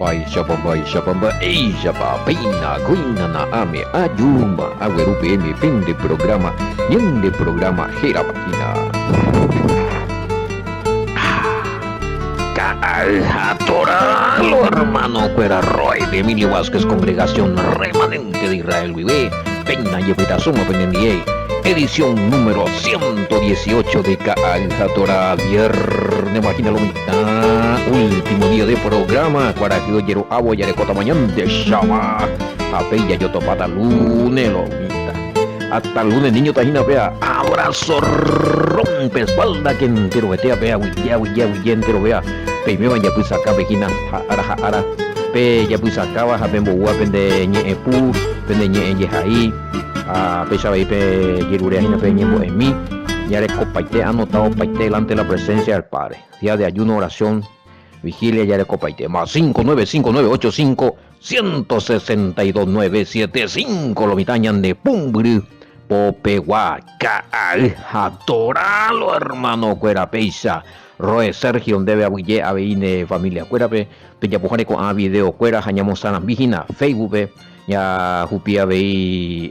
Baixapamba, Eijapa, Peina, Cuina, Naame, Ayuma, Aguerupe, M, Pende programa, Yende programa, Jerabatina. Cajatoralo, hermano, Cuera Roy, de Emilio Vázquez, Congregación Remanente de Israel, Vive, Peina, Yepita, Suma, Penendie. Edición número 118 de Cajatora, viernes, máquina lomita, último día de programa, Cuaraquio, Yero, Agua, Yarecota, mañana de Shama, Apeya, Yotopata, lunes, lomita, hasta lunes, niño, tajina, vea, abrazo, rompe espalda, que entero, vetea, vea, huilla, entero, vea, peimeba, ya pues acá, vejina, ara, pe, ya pues acá, baja, pembo, pende, ñe, pu, pende, ñe, yejaí, a pesar de que Yerurea no peñemos en mí, ya le copaité anotado paité delante de la presencia del Padre. Día de ayuno, oración, vigilia, ya le copaité. Más 595985162 lo mitañan de Pumbri, Popehuaca, Atoralo, hermano, Cuera Peisa. Roe Sergio, debe abuye a veine familia Cuerape, ya pujane con a video Cuera, hañamos sanas vigina, Facebook, ya jupia veí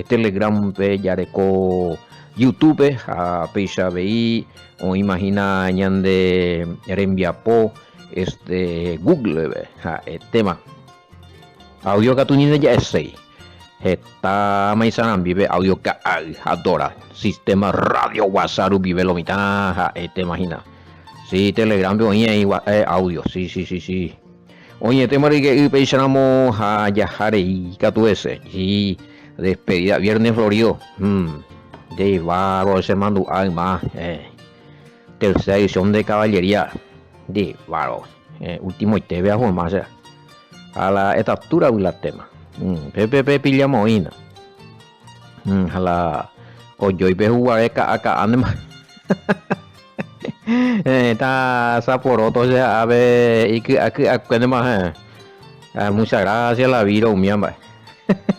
Telegram, ya reco YouTube, a peisa veí, o imagina ñande rembiapo, Google, el tema. Audio catunina ya es 6. Está maisanan vive audio que adora sistema radio WhatsApp vive lo mitad te imaginas. Sí, Telegram oye audio, sí. Oye, tema de que pensamos a viajar y catuese y despedida viernes florido. De varo se mandó más tercera edición de caballería de varo último y te veamos más a la estatura de la tema. Pepe pillamos ina. Hala oyo y jugar acá anima. Está saporoto a ver y que más muchas gracias la vida miamba.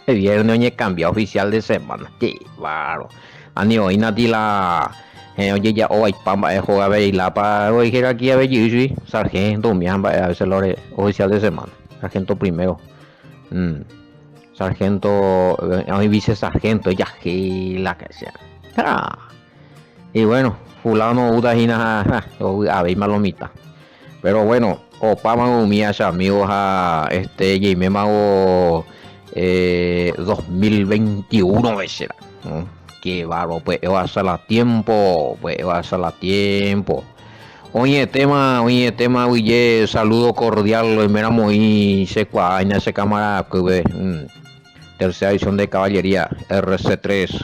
Viernes oye cambia oficial de semana. Sí, claro. Ani hoy natila oye ya hoy pamba juega ver la pa hoy que aquí a ver sí sargento miamba a veces lo oficial de semana. Sargento primero. Sargento, hoy vice sargento, ya que la que sea. Y bueno, fulano udajina a ver malomita. Pero bueno, opama mía amigos a Jaime Mago 2021 veces. Qué barro, pues va a ser la tiempo, Oye, tema, oye, saludo cordial, miramos y se cuaina ese cámara que ve. Tercera edición de caballería RC3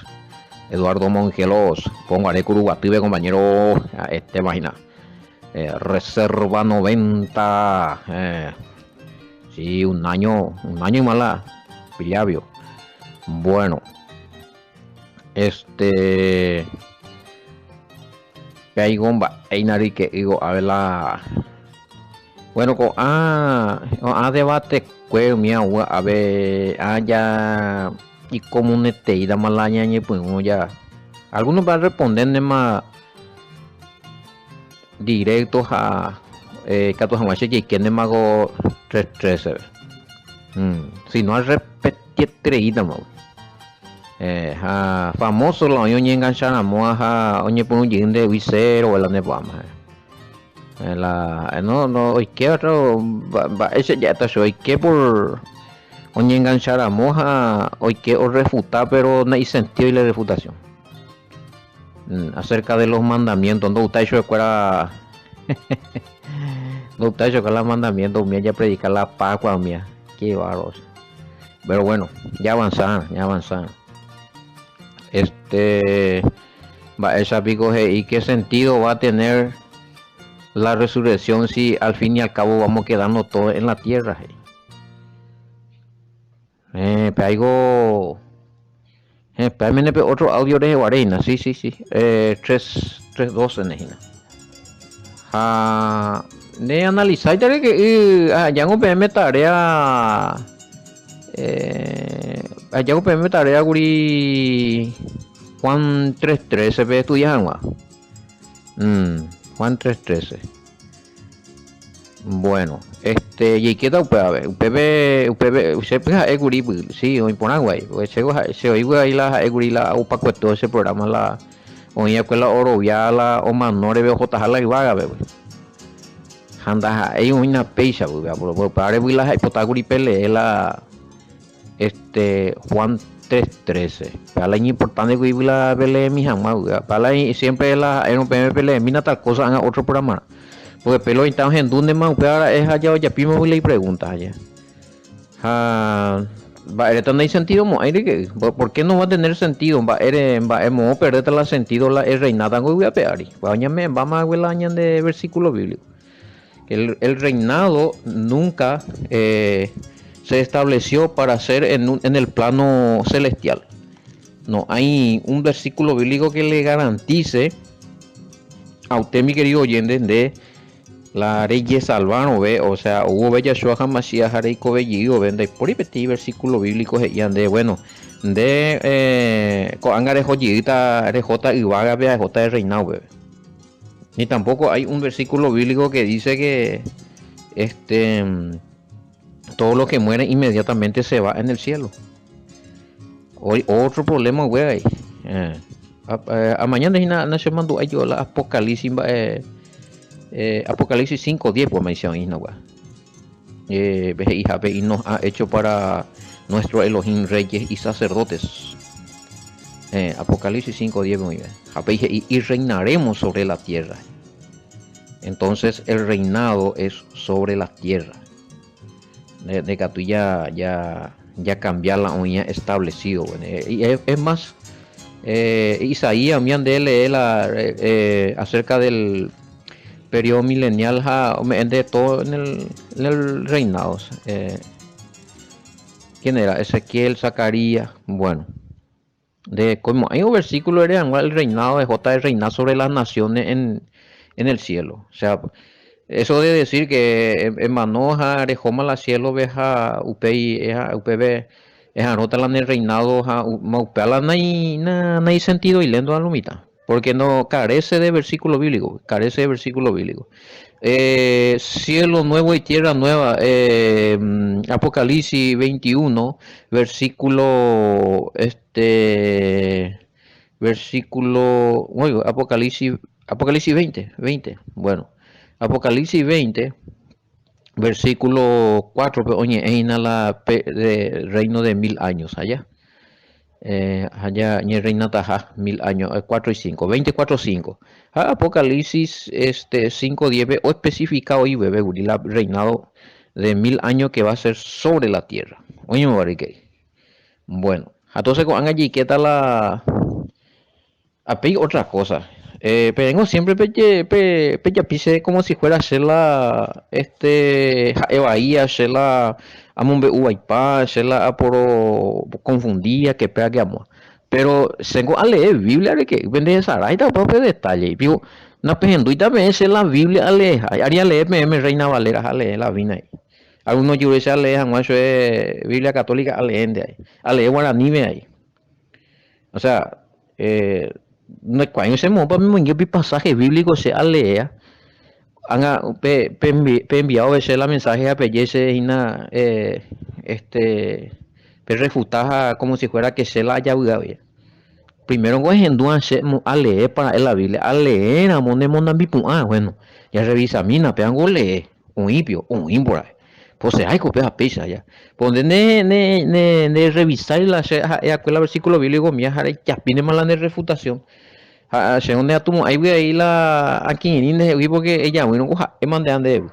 Eduardo Mongelos Pongaré Curuguative compañero imagina Reserva 90 sí un año y mala Pillavio. Bueno Peigomba Einari que digo a ver la bueno con debate mía a ver ya y como un y da malaña y pues ya algunos van a responder más directos a Cato Jamache y quien de mago 313 si no al repetir treída famoso la oño enganchar a moja oñe por un yin de visero o la nevama no hoy que otro ese ya está hoy que por oñe enganchar a moja hoy que o refutar pero no hay sentido y la refutación acerca de los mandamientos no está hecho fuera no está hecho que los mandamientos mía ya predicar la Pascua mía qué barros pero bueno ya avanzan esa pico y qué sentido va a tener la resurrección si al fin y al cabo vamos quedando todos en la tierra pego otro audio de Guarena sí 312 nejina de analizar que ya no me tarea allá no me tarea guri Juan 313 ve estudiar Juan 313 Bueno, y queda UPB, eguri, sí, o imponaguay, pues se oiga ahí la eguri la upa cueto ese programa la oía que la oro ya la o manore veo jota la ibaga be. Handa hay una peisa, por pare la hipotaguri pele la Juan 3:13. Para la importante que la pele mi jamás, para la siempre la en un pele mina tal cosa haga otro programa. Porque pelo estamos en donde más ahora es allá ya pimo y le preguntas allá. Va a tener sentido mo aire que ¿por qué no va a tener sentido? Va hemos perder la sentido la el reinado voy a pegar. Váyame vamos a ver la año de versículo bíblico. El reinado nunca se estableció para ser en el plano celestial. No hay un versículo bíblico que le garantice a usted, mi querido oyente, de la rey salvano ve, o sea, hubo bella shoja masía jareico bellido vende por repetir versículo bíblico y ande bueno de coangare joyita rejota y vaga vea jota de reinado bebé. Ni tampoco hay un versículo bíblico que dice que todo lo que muere inmediatamente se va en el cielo. Hoy otro problema güey. A mañana no se mandó yo la Apocalipsis Apocalipsis 5:10 pues mención Inagua. Y nos ha hecho para nuestro Elohim reyes y sacerdotes. Apocalipsis 5:10 muy bien. Y reinaremos sobre la tierra. Entonces el reinado es sobre la tierra. De que tú ya cambiar la unidad establecido. Bueno. Y es más, Isaías me han de leer acerca del periodo milenial de todo en el reinado. ¿Quién era? Ezequiel, Zacarías. Bueno, de como hay un versículo era el reinado de J de reinar sobre las naciones en el cielo. O sea, eso de decir que en Manoja, Arejoma, la cielo, veja, UPI, UPB, es anota en el reinado, Maupala, no hay sentido y lendo a Lumita. Porque no carece de versículo bíblico, carece de versículo bíblico. Cielo nuevo y tierra nueva, Apocalipsis 21, versículo, bueno, Apocalipsis 20, bueno, Apocalipsis 20, versículo 4, oye, en la reino de 1000 años allá. Allá ni reina taja 1000 años 4 y 5 24 5 Apocalipsis 5:10 o especificado y bebé la reinado de 1000 años que va a ser sobre la tierra. Oye me barrique. Bueno, entonces con allí qué tal la a otra cosa. Pero siempre pise como si fuera a hacer la Bahía, hacer la Amombe Uaipa, hacer la Aporo confundía que pega que amo. Pero tengo a leer Biblia de que vende esa raita para detalle. Digo, no penduita me es la Biblia a leer. Haría leer me Reina Valera a leer la vina ahí. Algunos yo a leer, eso es Biblia católica a leer de ahí. A leer guaraní ahí. O sea, no es cuando ese momento mismo en el pasaje bíblico se alea enviado ese la mensaje a pellece y na refutar como si fuera que se la haya bien. Primero en a leer para la Biblia a leer a monde bueno ya revisa mina peango lee un hipio un imbora pues hay que pegar pesa ya donde ne revisar la el versículo bíblico mía ya pide más la de refutación según ya tumo ahí la aquí en porque ella bueno mande ande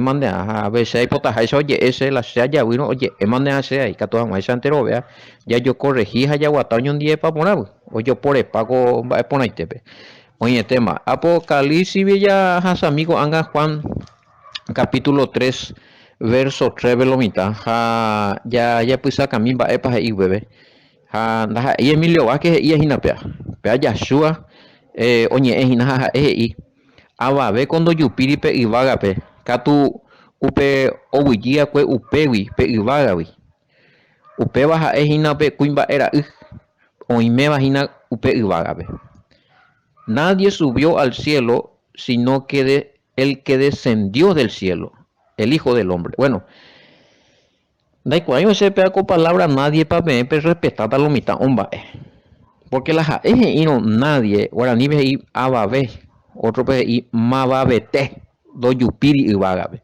mande a veces hay potas oye ese la sea ya bueno oye mande hace ahí que todo más entero vea ya yo corregí ya guataño un día para poner o yo por el pago va a poner tepe oye tema Apocalipsis bella has amigo anga Juan capítulo 3 verso 3 velomita ya pues acá mi va para ahí bebé y Emilio va que y es inapea pea Yashua oye es inaja y aba ve cuando yupiripe y vagape katu upe obugia kue upewi pe y vagawi upe baja es inape kuimba era o me vagina upe y vagape nadie subió al cielo sino que el que descendió del cielo el Hijo del Hombre. Bueno, da igual se pega con palabra nadie para me respetar a lo mitad hombre. Porque la es no nadie, guaraní ve y ababe, otro ve y mababete, do yupiri y vagabe.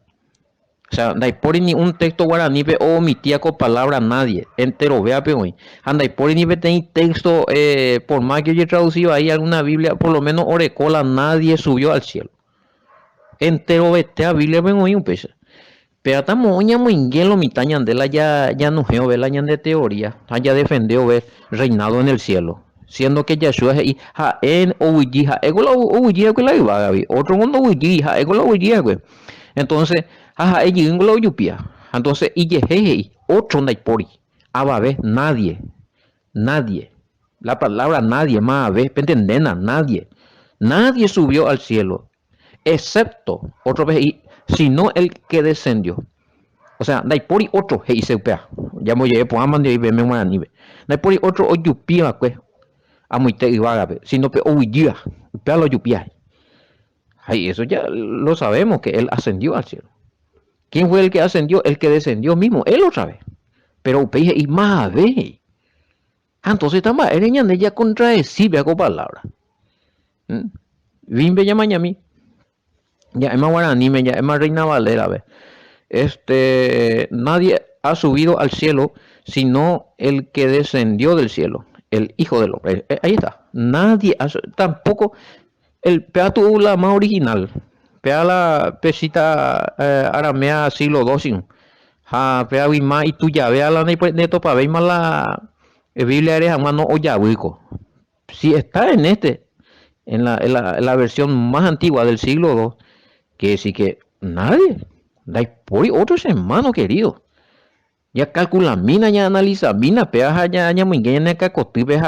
O sea, andai por ni un texto guaraní ve o mi tía con palabra nadie, entero vea pe hoy. Andai por ni ve ten texto, por más que yo he traducido ahí alguna Biblia, por lo menos orecola nadie subió al cielo. Entero vete a Biblia ven hoy un pez. Pero estamos oña muy inguelo mi tañan de la ya no geo ve la de teoría, ya defendió ver reinado en el cielo. Siendo que Yeshua y ha en uji ha egola uji que la iba Gaby, otro mundo uji ha egola uji güey. Entonces, ha ella inglo yupia. Entonces, y jeje otro naipori. Ababe nadie, nadie. La palabra nadie más ve, entendena, nadie. Nadie subió al cielo, excepto otra vez y sino el que descendió. O sea, naipori otro he se upea. Ya me llevé por amando y ve me nive. Naipori otro oyupia pues. Amuite y vagabe, sino que huía, lo yupia. Ay, eso ya lo sabemos que él ascendió al cielo. ¿Quién fue el que ascendió? El que descendió mismo, él lo sabe. Pero upeje y más ve. Entonces estamos ereñando ya contradecible con palabra. Vimbe ya mañana ya es más guaraní, ya es más Reina Valera, ve. Nadie ha subido al cielo sino el que descendió del cielo, el Hijo del Hombre. Ahí está. Nadie, tampoco el peatu la más original. Pea la pesita aramea siglo II. Ha pea más y tú ya vea la neto para ver más la Biblia eres mano o ya si está en en la versión más antigua del siglo II, que sí que nadie, da por otros hermanos queridos. Ya calcula mina, ya analiza mina, pea ya muy bien acá cotibe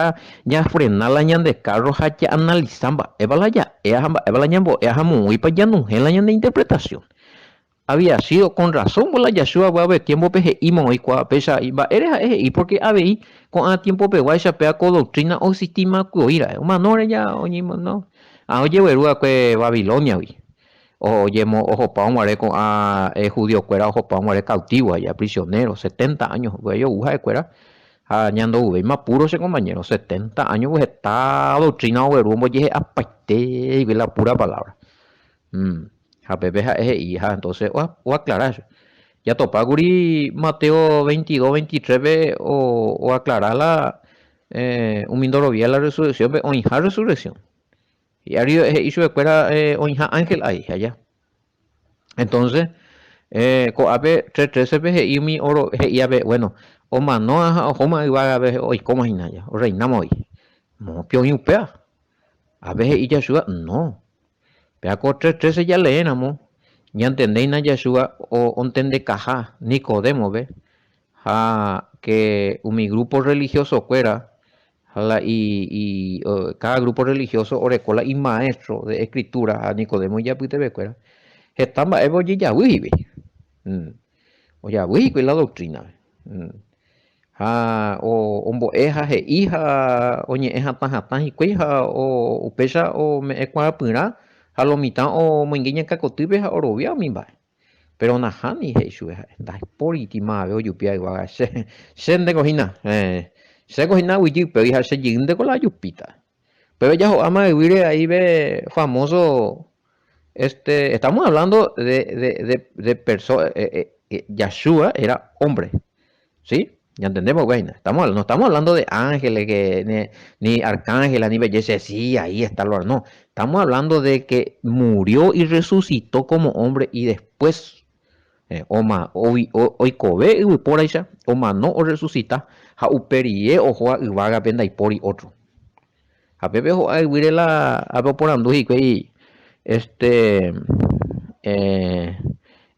ya frenar la ñan de carro ya analizamba, evala ya, evala ñambo, muy para ya no la ñan de interpretación. Había sido con razón por la Yeshua va a ver tiempo peje y muy cua pesa y va eres y porque habéis con a tiempo pe guay pea con doctrina o sistema cuira, manore ya oye no. Oye verua que Babilonia vi. Oye, ojo pa un con a judío cuera ojo pa un cautivo allá prisionero 70 años, güey, yo uja de cuera añando uve más puro ese compañero 70 años pues está doctrinado de rumbo y apaite y la pura palabra. A Pepe es hija, entonces o aclarar eso. Ya topa guri Mateo 22, 23 ve o aclarar la un mindoro vía la resurrección o hija resurrección. Y ahí hizo de cuera o hija ángel ahí allá. Entonces, coape 313 ve y mi oro y ave bueno, o mano o coma iba a ver hoy como hinaya, o reinamos hoy. No, pio y upea. A veces y Yeshua no. Pero con 3:13 ya leemos, ya entendéis na Yeshua o entendé caja, Nicodemo, ve, que mi grupo religioso fuera, cada grupo religioso orecola y maestro de escritura a Nicodemo ya puede ver fuera, estaba evo ya vive, o ya vive la doctrina, o ombo eja he hija, oñe eja tan y cueja o upesa o me ecuapura a lo mitad o menguiña cacotibe a orobia mimba pero najani heishu da poriti ma veo yupia igual se de cojina se cojina wiji pero hija se yinde con la yupita pero ya ama de vivir ahí ve famoso estamos hablando de personas Yeshua era hombre, ¿sí? Ya entendemos, güey. No estamos hablando de ángeles, ni arcángeles, ni belleza. Sí, ahí está lo. No, estamos hablando de que murió y resucitó como hombre y después, hoy cobe y por ahí, oma no o resucita, ja uperie o joa y vaga penda y por y otro. A pepe joa y vire a por andu y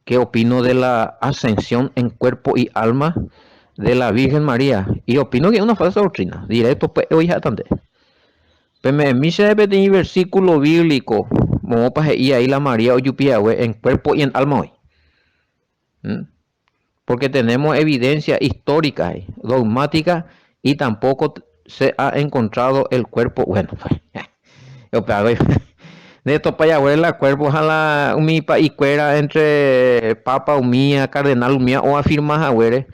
¿qué opino de la ascensión en cuerpo y alma de la Virgen María? Y opino que es una falsa doctrina. Directo, pues, oye, bastante. Pues me se debe de versículo bíblico. Como para y ahí la María o Yupia, en cuerpo y en alma hoy. Porque tenemos evidencia histórica, dogmática, y tampoco se ha encontrado el cuerpo. Bueno, pues, yo De esto para allá, la cuerpo, ojalá mi pa y cuera entre papa umía, cardenal umía o afirma jagüere.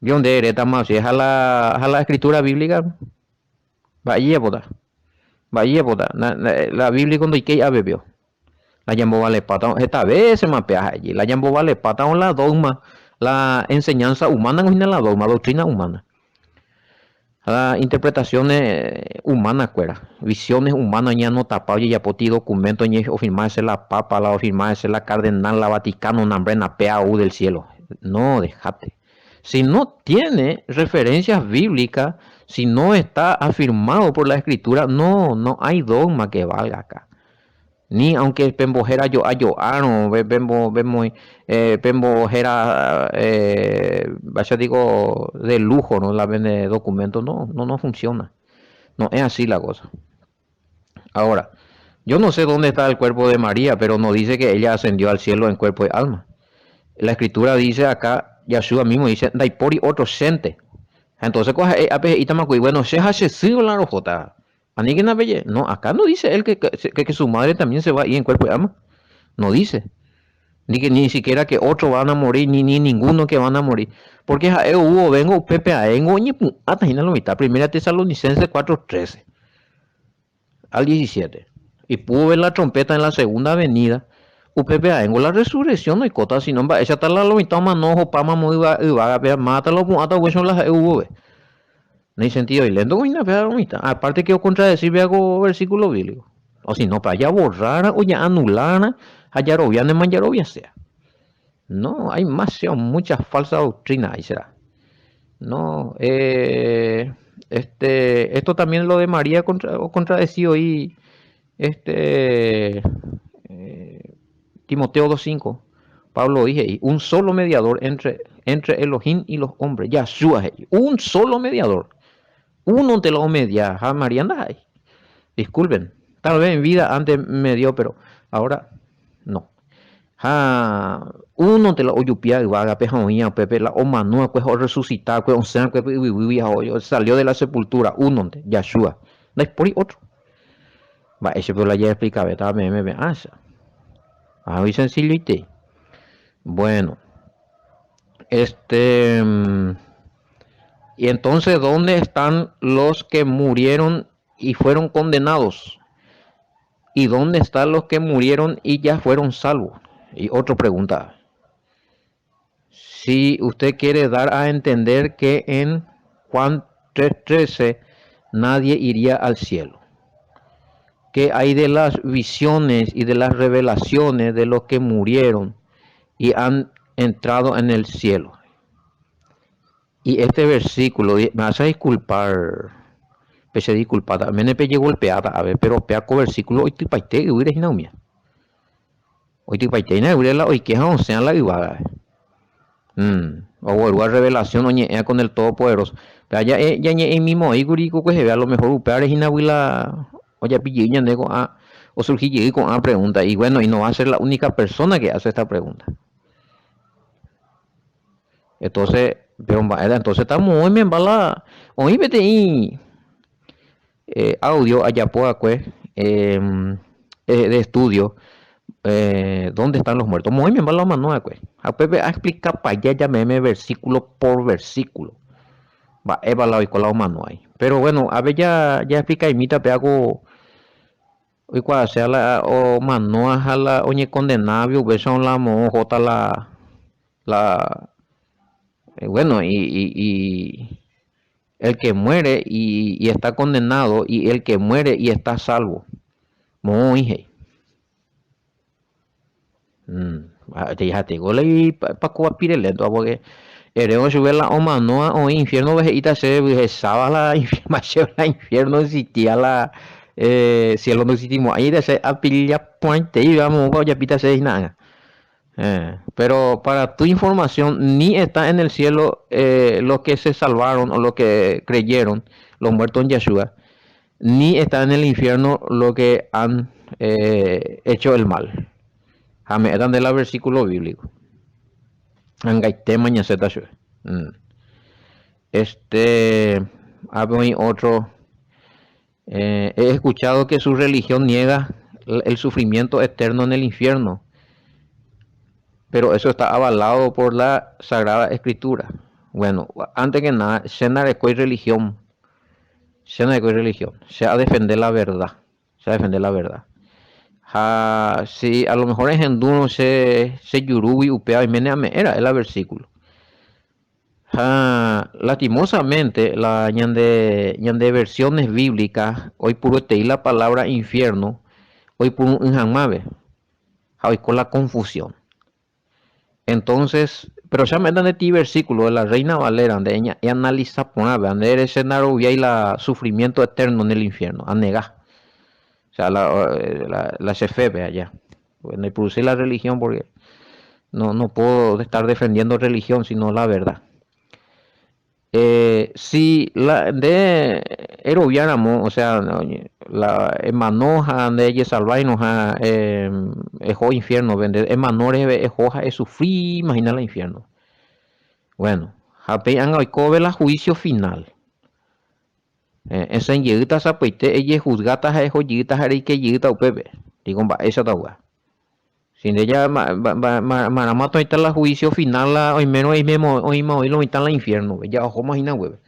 Yo donde eres más si es a la escritura bíblica, vaya boda, vaya boda. La Biblia cuando hay que bebió. La llamó vale pata, esta vez se mapea allí. La llamó vale pata o la dogma, la enseñanza humana no es la dogma, doctrina humana. Las interpretaciones humanas, cuera, visiones humanas ya no tapado y ya poti documento ni o firmarse la papa, la o firmarse la cardenal, la Vaticano, nombre na PAU del cielo. No, déjate. Si no tiene referencias bíblicas, si no está afirmado por la escritura, no hay dogma que valga acá. Ni aunque pembojera yo no vemos pembojera vaya digo de lujo, no la vende documentos, no funciona. No es así la cosa. Ahora, yo no sé dónde está el cuerpo de María, pero no dice que ella ascendió al cielo en cuerpo y alma. La escritura dice acá, Yahshua mismo dice, Daipori otro sente. Entonces, coge, bueno, se hace sí la rojota. No, acá no dice él que su madre también se va a ir en cuerpo y alma. No dice. Ni que ni siquiera que otros van a morir, ni ninguno que van a morir. Porque hubo, vengo, Pepe Aengo, ni hasta lo mitad. Primera Tesalonicense 4:13 al 17. Y pudo ver la trompeta en la segunda venida. Pepe Aengo, la resurrección no hay cota, sino esa tal la mitad manojo, pama muy va a mata los hasta huesos las hubo. No hay sentido. Y lento, aparte que yo contradecir, algo versículo bíblico. O si no, para allá borrar o ya anular a Yarovia de Manyarovia sea. No, hay muchas falsas doctrinas, ahí será. No, esto también lo de María contradecido y Timoteo 2:5. Pablo dije, y un solo mediador entre Elohim y los hombres, Yahshua, un solo mediador. Uno te lo media, María anda ahí. Disculpen, tal vez en vida antes me dio, pero ahora no. Uno te lo oyupia y vaga pejoña pepe la o manua pues o resucitar pues o sea que salió de la sepultura uno te Yahshua no es por otro va ese pero la ya explicaba estaba me muy sencillo y te bueno y entonces ¿dónde están los que murieron y fueron condenados? ¿Y dónde están los que murieron y ya fueron salvos? Y otra pregunta. Si usted quiere dar a entender que en Juan 3:13 nadie iría al cielo. ¿Qué hay de las visiones y de las revelaciones de los que murieron y han entrado en el cielo? Y este versículo, me vas a disculpar, pese disculpada, me llegó golpeada, a ver, pero peaco versículo, hoy te paite y huires naumia. Hoy te paite y no la hoy que o sea la vivaga. O vuelvo a revelación oñe con el todopoderoso. Pero ya en mismo ahí gurico que se ve a lo mejor upear es inahuila o ya pillé nego a o surgí con una pregunta y bueno y no va a ser la única persona que hace esta pregunta. Entonces, pero entonces estamos hoy me embala hoy vete y audio allá pues de estudio ¿dónde están los muertos? Muy bien, la mano, pues. A Pepe a explicar para allá, ya me versículo por versículo. Va, Eva la con la mano ahí. Pero bueno, a ver, ya explica y mita, hago. Hoy cuando sea la, o mano a la, oñe condenable, beso la mojota la, bueno, y el que muere y está condenado, y el que muere y está salvo. Muy, ya te digo, le para cuapir lento, porque ereo subir la oma no o infierno vejeita se vejezaba la infierno la infierno existía la cielo no existimos ahí de ese apilla puente y vamos ya pita se nada. Pero para tu información ni está en el cielo los que se salvaron o los que creyeron los muertos en Yeshua ni está en el infierno los que han hecho el mal. Eran del versículo bíblico. Angaite mañaceta shue. Hay otro. He escuchado que su religión niega el sufrimiento eterno en el infierno, pero eso está avalado por la Sagrada Escritura. Bueno, antes que nada, Shena de religión, Shena de religión, se a defender la verdad, se a defender la verdad. Sí, a lo mejor es en Duno se yurubi upea y meneame era el versículo. Lastimosamente, la ñande versiones bíblicas, hoy puro teí la palabra infierno, hoy puro un jamabe, hoy con la confusión. Entonces, pero ya me dan de ti versículo de la Reina Valera, donde ella analiza por donde eres escenario y la sufrimiento eterno en el infierno, a negar. O sea, la CFB allá. Bueno, y producir la religión porque no puedo estar defendiendo religión, sino la verdad. Si la de eroviáramos, o sea, la emanoja de ella salvainoja ejo infierno, vende emanores ejoja es sufrir, imagina el infierno. Bueno, hape an hoy cobe la juicio final. Esa yita sapuite ella juzgata ejo yita hari que yita upebe. Digo, va esa tawa. Sin ella maramato está la juicio final la hoy menos hoy lo está en la infierno, ya ojo imagina web.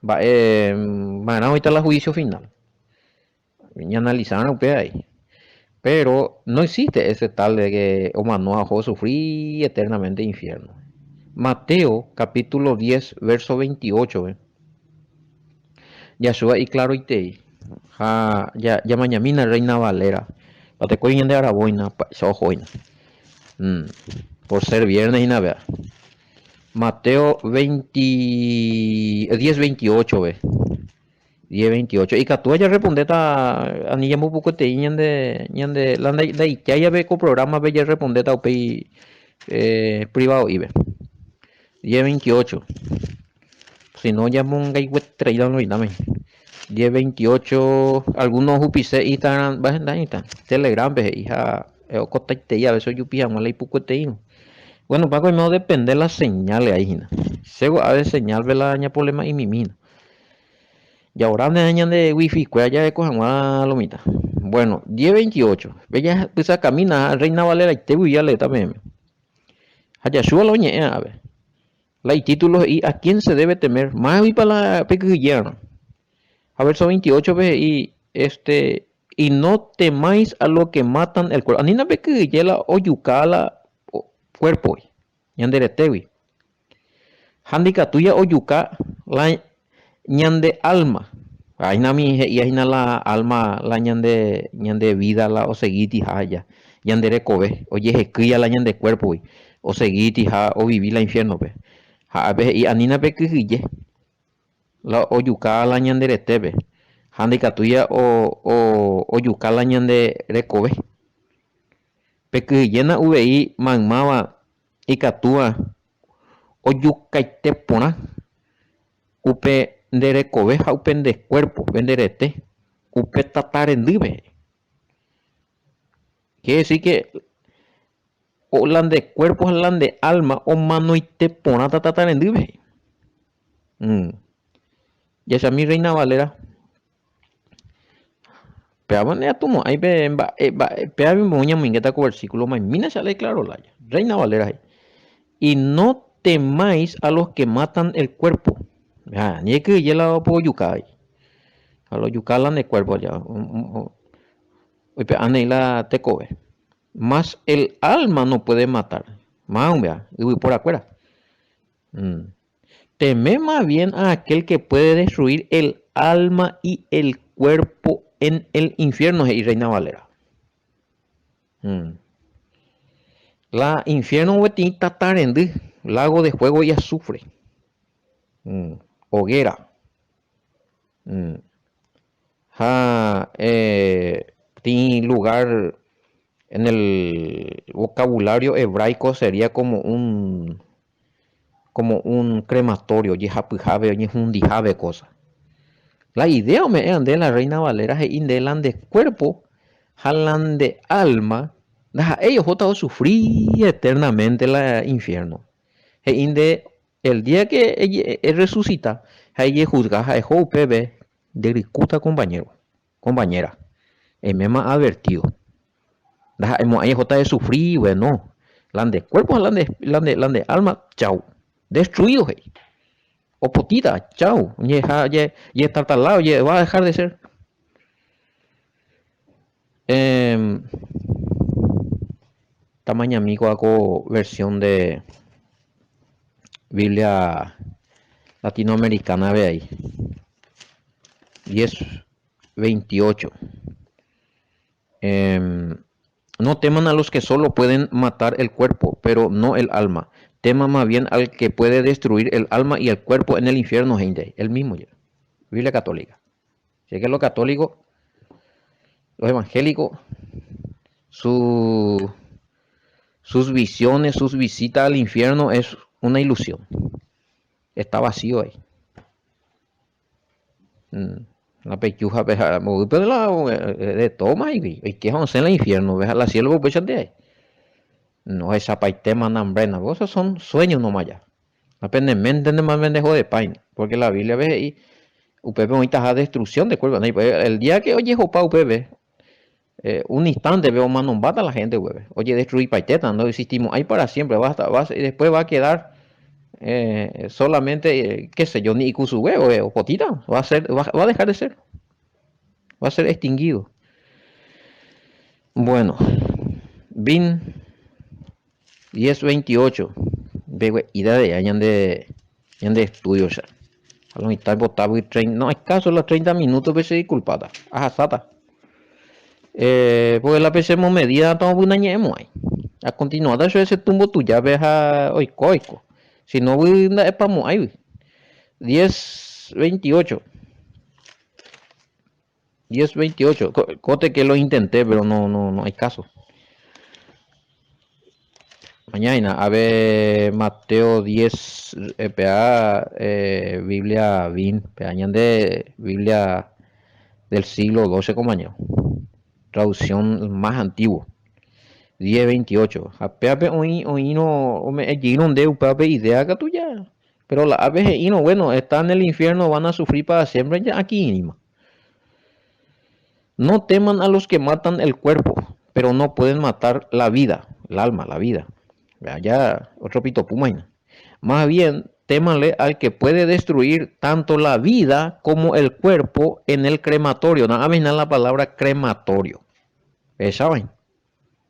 Va, mañana ahorita el juicio final. Y analizaron ahí. Pero no existe ese tal de que Omanoa o sufrir eternamente infierno. Mateo capítulo 10, verso 28. Yahshua y claro y te. Ya mañana Reina Valera. Pate coin de Araboina, ojoina. Por ser viernes y nada. Mateo 10, 28, ve. 10:28 y Catua ya responde a ni llamo poco te ñande la ya ve con programa ve ya responde ta privado y ve 10:28 si no llamo un gay web traído no dame 10:28 algunos upise Instagram va a Instagram Telegram ve hija o contacte ya eso yo pijama la poco te bueno pago no depende las señales ahí sego a veces señal ve la ña problema y mi mina. Y ahora me dañan de wifi, que allá de cojan lomita. Bueno, 10:28. Ella empieza a caminar, Reina Valera y te voy a leer también. Allá suba la oñe, a ver. La y títulos y a quién se debe temer. Más y para la pequeña. A ver, son 28 veces y no temáis a lo que matan el cuerpo. Anina pequeña la oyucala cuerpo. Yanderetewi. Handika tuya oyuca la ñande alma. Aina mi y aina la alma la ñande vida la o seguiti haya. Ñande recobe. Oye je cría la ñande cuerpo o seguiti ha o vivir la infierno pe. Ha be y anina pe kije. La oyuca la ñande retebe. Handika tuya o yuca la ñande recobe. Pe llena uvi magmaba y catua oyuca te pona. Upe ndere cobeja upen de cuerpo venderete upe tatarendive quiere decir que o lan de cuerpo lan de alma o mano y te pona tatarendive ya esa mi Reina Valera pero ya tomo ahí pe mi moña mingueta con versículo más mina sale claro la Reina Valera y no temáis a los que matan el cuerpo. Ni que ya la puedo yucar. A los yucalan de cuerpo ya. Ane la tecobe. Más el alma no puede matar. Más y por afuera. Teme más bien a aquel que puede destruir el alma y el cuerpo en el infierno y Reina Valera. La infierno wetin tatarende, lago de fuego y azufre. Hoguera. Tiene lugar en el vocabulario hebraico sería como un crematorio, y cosa. La idea me de la Reina Valera es indelan de cuerpo, jalan de alma, ellos jotado sufrir eternamente el infierno. El día que ella resucita, ella juzga a Jope de ricuta compañera. me ha advertido. Hemos ahí de sufrir, bueno. Lande cuerpo, lande alma, chau. Destruido, hey. O potita, chau. Y estar tal lado, va a dejar de ser. Tamaño amigo hago versión de Biblia latinoamericana, ve ahí. 10:28. No teman a los que solo pueden matar el cuerpo, pero no el alma. Teman más bien al que puede destruir el alma y el cuerpo en el infierno, gente. El mismo ya. Biblia católica. Si que los católicos, los evangélicos, sus visiones, sus visitas al infierno es una ilusión. Está vacío ahí. La pechuja, de toma y que vamos en el infierno, ves a la cielo, pues de ahí. No, esa paitema nambrena, esos son sueños nomás ya. Apenas mente de más mendejo de pain, porque la Biblia ve ahí, UPB ahorita destrucción de cuerpos. El día que oye jopa UPB, un instante veo más nombata a la gente, güey. Oye, destruir paiteta, no existimos ahí para siempre, y después va a quedar solamente, qué sé yo, ni Ikusuwe o Potita, va a dejar de ser, va a ser extinguido. Bueno, Bin 10:28, idea de años de estudio ya. A lo mitad votaba y no hay caso los 30 minutos que se disculpada. Ajá, sata. Porque la PC medida estamos un año ahí. A continuar eso ese tumbo tu ya ves a oicoico. Si no voy a para ahí. 10:28. 10:28. Cote que lo intenté, pero no hay caso. Mañana, a ver, Mateo 10, Biblia Vin, de Biblia del siglo XII, compañero. Traducción más antigua. 10:28. Apeape oí no, me de upape idea que tú ya. Pero la aves no, bueno, están en el infierno, van a sufrir para siempre ya aquí. No teman a los que matan el cuerpo, pero no pueden matar la vida, el alma, la vida. Ya otro pito puma. Más bien, témanle al que puede destruir tanto la vida como el cuerpo en el crematorio. Nada más la palabra crematorio. ¿Saben?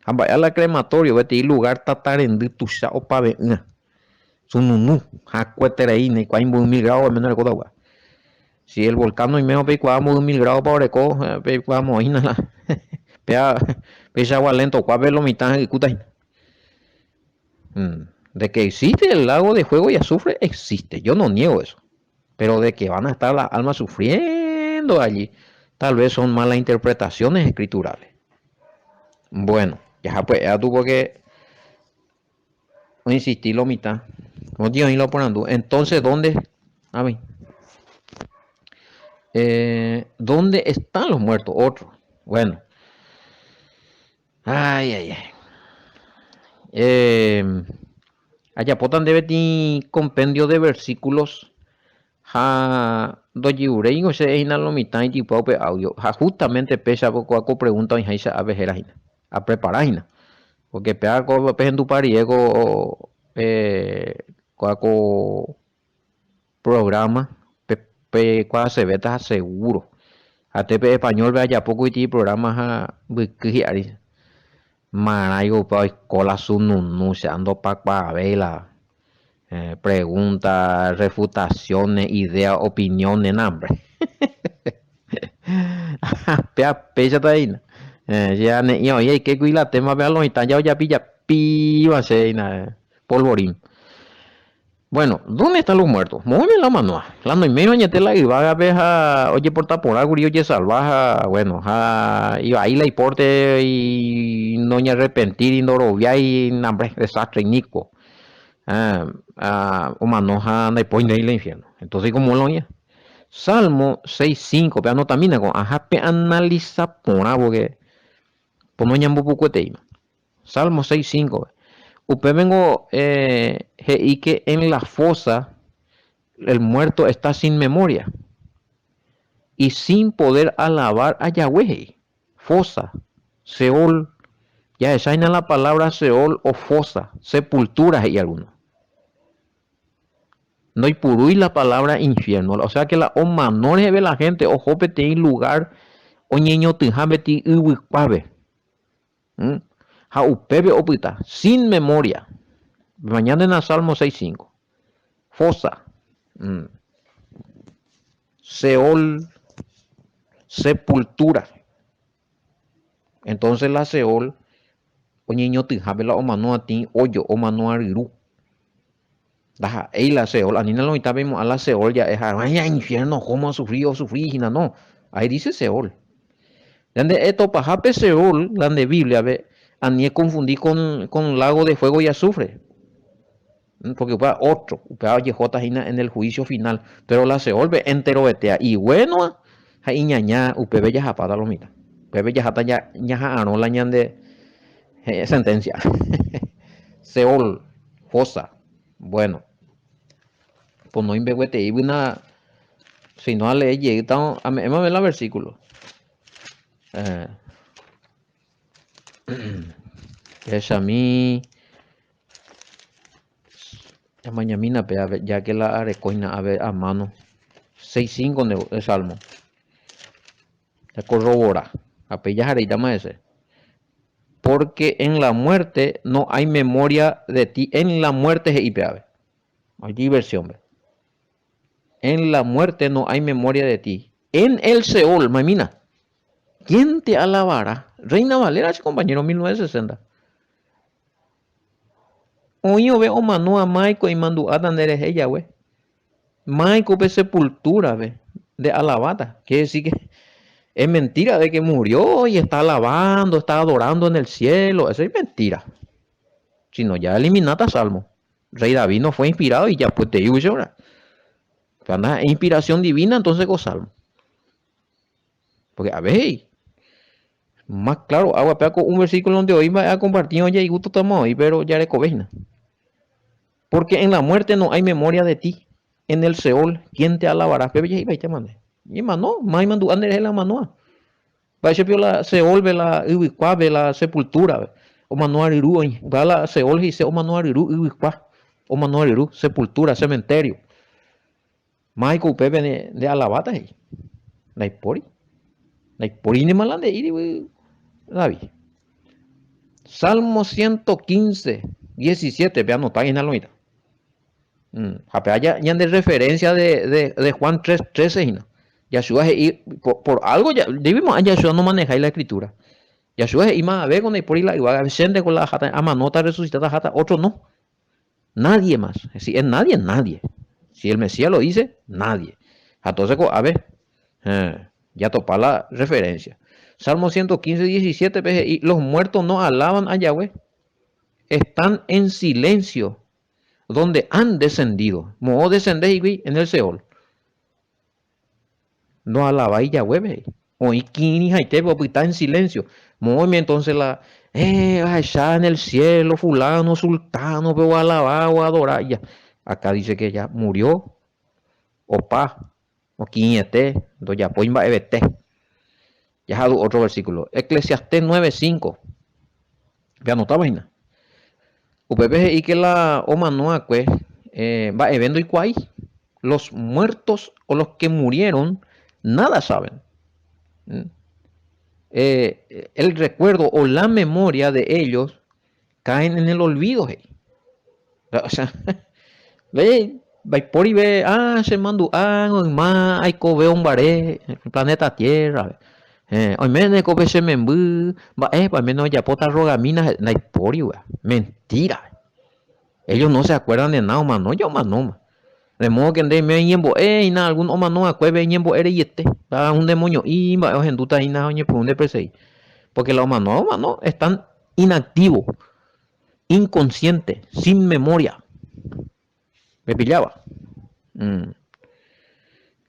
Vaya la crematorio, vete y lugar tatarendi tu sa o pave. Sununu, jacuetere ahí, ne cuain 1000 grados menos de agua. Si el volcán no hay menos pecuamos 1000 grados para oreco, pecuamos ahí nada. Pesa agua lento, cuave lo mitad de cuta. De que existe el lago de fuego y azufre, existe. Yo no niego eso. Pero de que van a estar las almas sufriendo allí, tal vez son malas interpretaciones escriturales. Bueno, ya pues, ya tuvo que insistir lo mitad. No digo ni lo ponando. Entonces, ¿dónde? A mí. ¿Dónde están los muertos? Otro. Bueno. Ay. Ayapotan debe tener compendio de versículos. Doyurein se eina lo mitad y tipo de audio. Justamente pesa poco a pregunta en Haisa a vejerajina. A preparajina. Porque pega con en tu pariego cuaco programa cuando se ve seguro. A TP español ve allá poco y ti programas a buquiari. Marayo pa escola sununu se ando pa vela. Preguntas, refutaciones, ideas, opiniones, hambre. Pecha está ahí. Ya ne oye que cuida tema vea lo está ya pilla piba se polvorín. Bueno, ¿dónde están los muertos? Mueve la mano. La no menos añete la iba a ver oye porta por algo y oye salvaja, bueno, iba ahí la importe y no ni arrepentir y no robia y hambre desastre nico. Humanoja no pone ahí el infierno. Entonces como lo oye. Salmo 6:5, pero no también con ajá pe analiza por algo que por no ñambo poco te Salmo 6:5. Usted vengo y que en la fosa el muerto está sin memoria y sin poder alabar a Yahweh. fosa, Seol, ya esa es la palabra Seol o fosa, sepultura y alguno. No hay purui la palabra infierno, o sea que la omanores ve la gente, ojo pete en lugar, o ñeño tijambeti uwikpabe. Ha upebe opita, sin memoria. Mañana en el Salmo 6.5. Fosa. Seol, sepultura. Entonces la Seol, o niño tijambe la omano a ti, hoyo, omano a riru. Daja, ey la Seol, a nina lo vemos a la Seol ya es, ay, infierno, cómo sufrí, no. Ahí dice Seol. Donde esto pajape Seol, donde Biblia, ve, a ni confundí con lago de fuego y azufre. Porque otro, YJ en el juicio final, pero la Seol ve entero betea. Y bueno, hay ñaña, upebe ya japada lo mira. Upebe ya jata ya aron la ñan de sentencia. Seol, fosa. Bueno, pues no inveguete y una, si no a leer, llega a ver el versículo. Es a mí. Mañana ya que la recoina a mano 6.5 de Salmo. La corrobora. Apellas llama ese. Porque en la muerte no hay memoria de ti. En la muerte es IPAB. Hay diversión. En la muerte no hay memoria de ti. En el Seol, mamina. ¿Quién te alabará? Reina Valera, compañero, 1960. Hoy ve o manu a Maico y mandu a tener ella, güey. Maico ve sepultura, ve, de alabata. Quiere decir que es mentira de que murió y está alabando, está adorando en el cielo. Eso es mentira. Sino ya eliminata Salmo. Rey David no fue inspirado y ya pues te digo yo ahora. Cuando es inspiración divina, entonces con Salmo. Porque a ver, más claro, agua con un versículo donde hoy va a compartir, oye, y gusto estamos hoy, pero ya le cobejna. Porque en la muerte no hay memoria de ti. En el Seol, ¿quién te alabará? Pero ya iba a llamar. Y mano, más mandu ander la manoa. Va a ser la Seol, ve la ubicuá, ve la sepultura. O manuariru, va la Seol y se o manuariru, ubicuá. O manuariru, sepultura, cementerio. Michael Pepe de alabata. La hipori. La hipori ni malande ir, David. Salmo 115, 17. Vean, no en la loita. Ya de referencia de Juan 3:13. Yahshua por algo ya debimos a Yahshua no manejar la escritura. Yahshua es más a ver con el por la igual a con la jata a manota resucitada jata, otro no. Nadie más. Si es nadie. Si el Mesías lo dice, nadie. Entonces, a ver, ya topa la referencia. Salmo 115, 17, y los muertos no alaban a Yahweh. Están en silencio donde han descendido. Mo descendéis en el Seol. No alabáis Yahweh. Hoy Kini Haitebo está en silencio. Mo entonces la allá en el cielo, fulano, sultano, veo alabar o adorar. Ya. Acá dice que ya murió. Opa. O quiñete. Entonces ya pues va ebete. Ya otro versículo. Eclesiastés 9:5. Ya no está vaina. UPP y que la Omanoa pues va evento y cuay. Los muertos o los que murieron nada saben. El recuerdo o la memoria de ellos caen en el olvido. O sea, ve, por y ve, se mandó, hay cobe un baré, el planeta Tierra. Hoy menos cobe se me va, para menos ya pota rogamina, por mentira. Ellos no se acuerdan de nada, mano, yo mano. De modo que me ñembo, nada, algún oma no acuerde ñembo ere y va un demonio y va en duda y nada, por un depresei. Porque los humanos están inactivos, inconscientes, sin memoria. Me pillaba.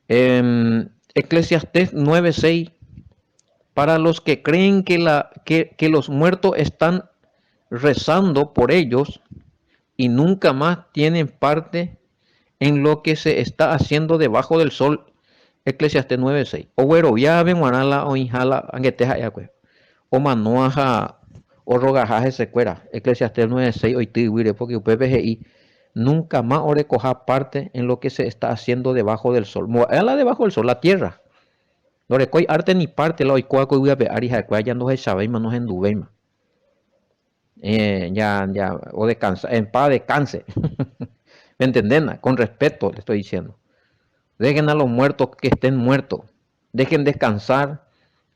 Eclesiastés 9:6. Para los que creen que los muertos están rezando por ellos y nunca más tienen parte en lo que se está haciendo debajo del sol. Eclesiastés 9:6. O bueno, ya ven guanala o injala angeteja ya pues. o manoaja o rogajaje se cuera. Eclesiastés 9:6 hoy te porque UPPGI nunca más ore coja parte en lo que se está haciendo debajo del sol. Es la debajo del sol, la tierra. No recoy arte ni parte la oikua que voy a ver arija ya no se sabe no se enduveima. Ya, o descansa, en paz descanse. ¿Me entienden? Con respeto le estoy diciendo. Dejen a los muertos que estén muertos. Dejen descansar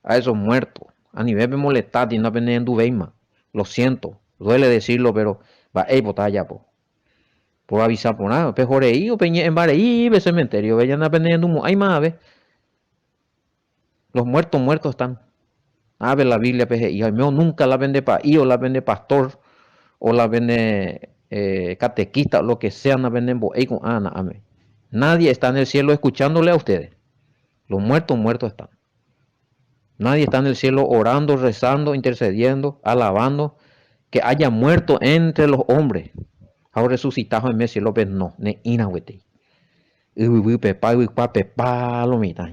a esos muertos. A nivel de molestar y no aprender en Duveima. Lo siento, duele decirlo, pero va a botar po. Por avisar por nada, pejoreí o peñe en bareí, ve cementerio, vayan a aprender en hay más, ve. Los muertos están. Ave la Biblia, peje, y mío nunca la vende para o la vende pastor, o la vende catequista, lo que sea, la venden con Ana, amén. Nadie está en el cielo escuchándole a ustedes. Los muertos están. Nadie está en el cielo orando, rezando, intercediendo, alabando que haya muerto entre los hombres. Ahora resucitado en el cielo, pero no, ne inahuete. Pepa, lo mitad.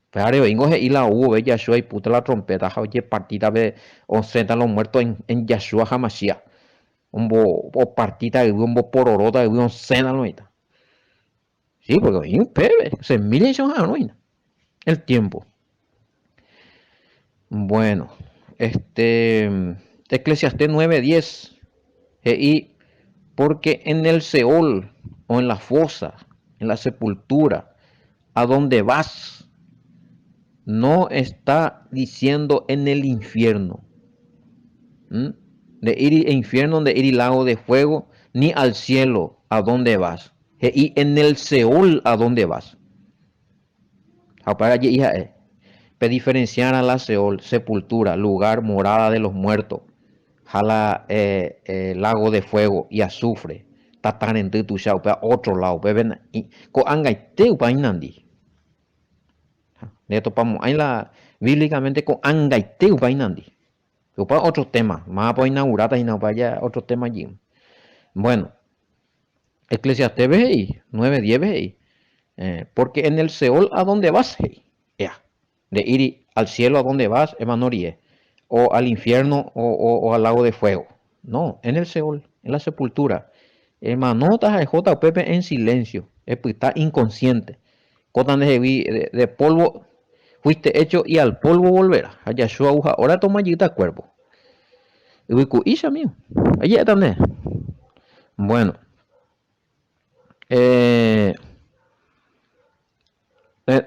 Pero vengo y la hubo, Yahshua y puta la trompeta, oye, partida de o sentan los muertos en Yahshua Hamashia. Un bo partida de un bo pororota de un sena lo mitad. Sí, porque hay un pebe, se milen son el tiempo. Bueno, Eclesiastés 9:10 y porque en el Seol o en la fosa, en la sepultura, a donde vas, no está diciendo en el infierno. De ir infierno, de ir y lago de fuego, ni al cielo, a donde vas. Y en el Seol, a donde vas. Para allí, hija, diferenciar a la Seol, sepultura, lugar, morada de los muertos, jala lago de fuego y azufre, tatán en tu chao, otro lado, beben, co angaite upainandi. Le topamos ahí la bíblicamente con angaite upainandi. Para otro tema, más para inaugurar y no vaya otro tema allí. Bueno, Eclesiastés 9:10 porque en el Seol a donde vas, de ir al cielo a donde vas, Emanorie, o al infierno o al lago de fuego. No, en el Seol, en la sepultura. Hermanotas de JPP en silencio, está inconsciente. Cotan de polvo fuiste hecho y al polvo volverás. A Yahshua uja, ahora toma allí cuerpo. Y isha mío, allí está. Bueno,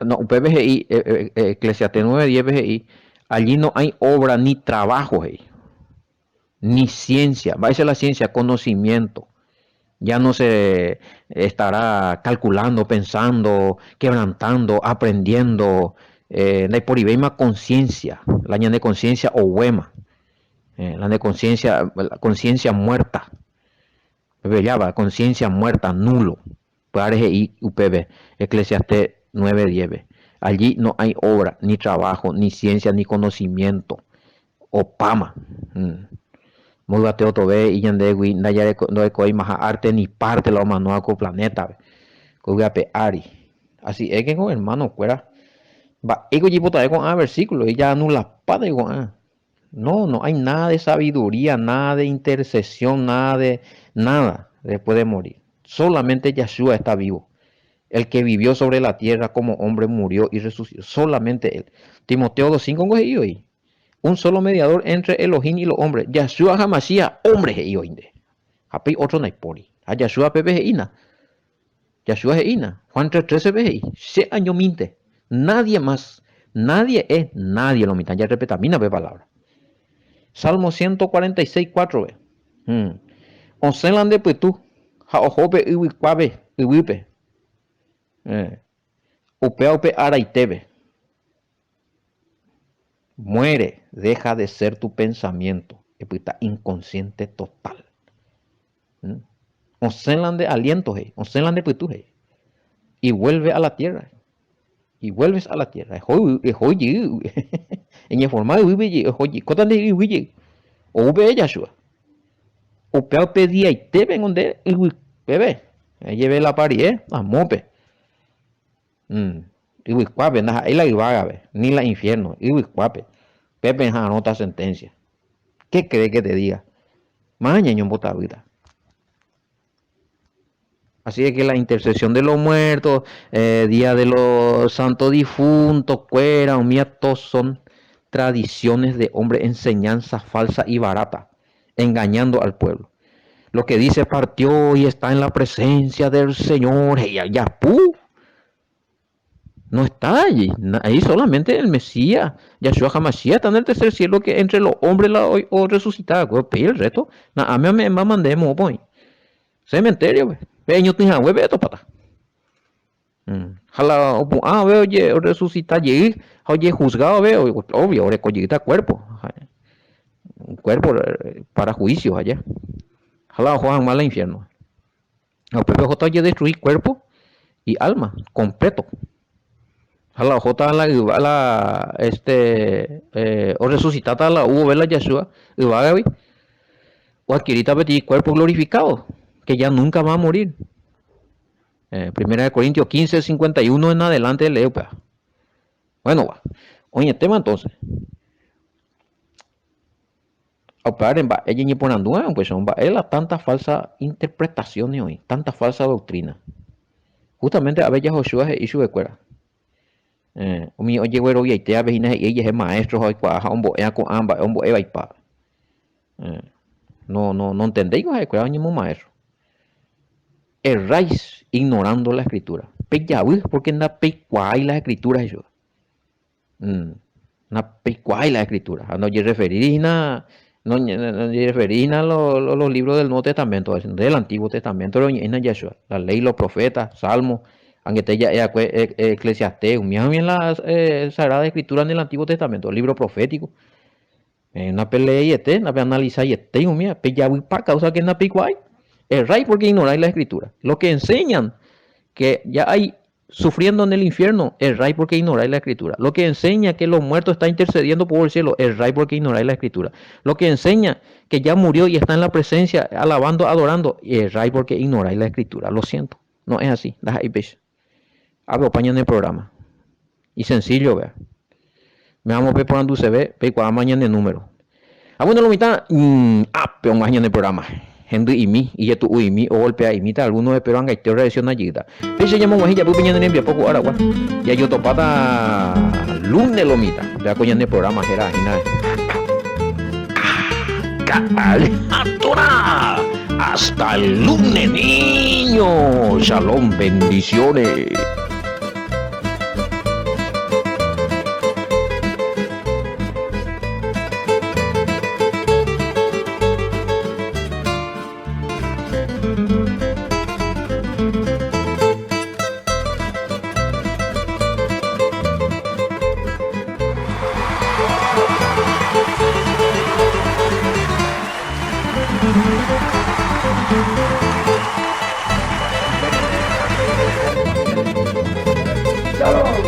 no, PBGI, Eclesiastés 9:10 PBGI, allí no hay obra ni trabajo, ni ciencia. Va a ser la ciencia, conocimiento. Ya no se estará calculando, pensando, quebrantando, aprendiendo. La poribeima conciencia, la de conciencia o huema, la de conciencia muerta. Ya va, conciencia muerta, nulo. PRGI, UPB, Eclesiastés 9:10. Allí no hay obra, ni trabajo, ni ciencia, ni conocimiento. O pama. Muy bateo tobe y yandegui, nayare no hay más arte ni parte la humanoa con planeta. Cogape ari. Así es que con hermano fuera. Va, ego yipota con versículo y ya anula padre con no hay nada de sabiduría, nada de intercesión, nada después de morir. Solamente Yahshua está vivo. El que vivió sobre la tierra como hombre murió y resucitó. Solamente él. Timoteo 2:5 hoy. Un solo mediador entre Elohim y los hombres. Yahshua Hamashiach, hombre y hoy. Hapi otro naipori. A Yahshua Pepe Ina. Yahshua Ina. Juan 3:13 veis. Se año minte. Nadie más. Nadie es nadie lo mitad. Ya repeta, mina ve palabra. Salmo 146:4 ve. Oncelan de putu. Ha ojope uicuabe uipe. Upe araitebe. Muere, deja de ser tu pensamiento. Está inconsciente total. Oncelan de aliento, oncelan de putu. Y vuelve a la tierra. Y vuelves a la tierra. En el forma de vivir, ¿cómo de vivir? O ve Yahshua. Upe pedía y te ven donde bebé. Lleve la pared, a mope. Y cuape, ahí la ibaga, ni la infierno, y cuape. ¿Qué pensás nota sentencia? ¿Qué cree que te diga? Maña ño bota vida. Así es que la intercesión de los muertos, día de los santos difuntos, cuera, todos son tradiciones de hombre, enseñanza falsa y barata, engañando al pueblo. Lo que dice partió y está en la presencia del Señor, y ya, no está allí, ahí solamente el Mesías, Yahshua HaMashiach está en el tercer cielo que entre los hombres la o resucitada, el resto, nada me mandemos, pues. Cementerio, pues. Peño tinha hueve esto pata. Jala, veo, oye, resucitar allí, oye, juzgado, veo, obvio, ahora collita cuerpo. Un cuerpo para juicios allá. Jala, Juan mal al infierno. El PPJ oye destruir cuerpo y alma, completo. Jala, J la, o resucitada la hubo vela Yeshua, y va a o adquirita petit cuerpo glorificado, que ya nunca va a morir. Primera de Corintios 15, 51 en adelante leo. Bueno, va. Oye, tema entonces. Ella ni por anduan, pues son la tanta falsa interpretaciones hoy, tanta falsa doctrina. Justamente a veces Joshua y su escuela. Mi oye, güero, y te avejina y ella es maestro, hoy cuaja, un boea con amba, un boea y pa. No entendéis que escuela ni un maestro. Erráis ignorando la escritura. Peyaú, porque na pecuay las escrituras eso. Na pecuay la escritura. No yo referirís a los libros del Nuevo Testamento, del Antiguo Testamento, en Yeshua, la ley, los profetas, Salmos, aunque te ya Eclesiastés, en la Sagrada Escritura en el Antiguo Testamento, el libro profético. Una pelea y una analizar y mía, peyaú para causa que na pecuay. Erráis porque ignoráis la escritura. Lo que enseñan que ya hay sufriendo en el infierno, erráis porque ignoráis la escritura. Lo que enseña que los muertos están intercediendo por el cielo, erráis porque ignoráis la escritura. Lo que enseña que ya murió y está en la presencia, alabando, adorando, erráis porque ignoráis la escritura. Lo siento, no es así. Hago paña en el programa. Y sencillo, vea. Me vamos a ver por donde se ve, cuando mañana el número. Bueno, lo mitad, pero mañana en el programa. Gente y mí, y tu y mí, o golpea imita algunos de peruanga y te reacción allí. Pese llamo guajilla, pues piña en el poco ahora, ya yo topata lunes lo mita. Ya coñan el programa, era hasta el lunes, niño. Shalom, bendiciones. Shalom.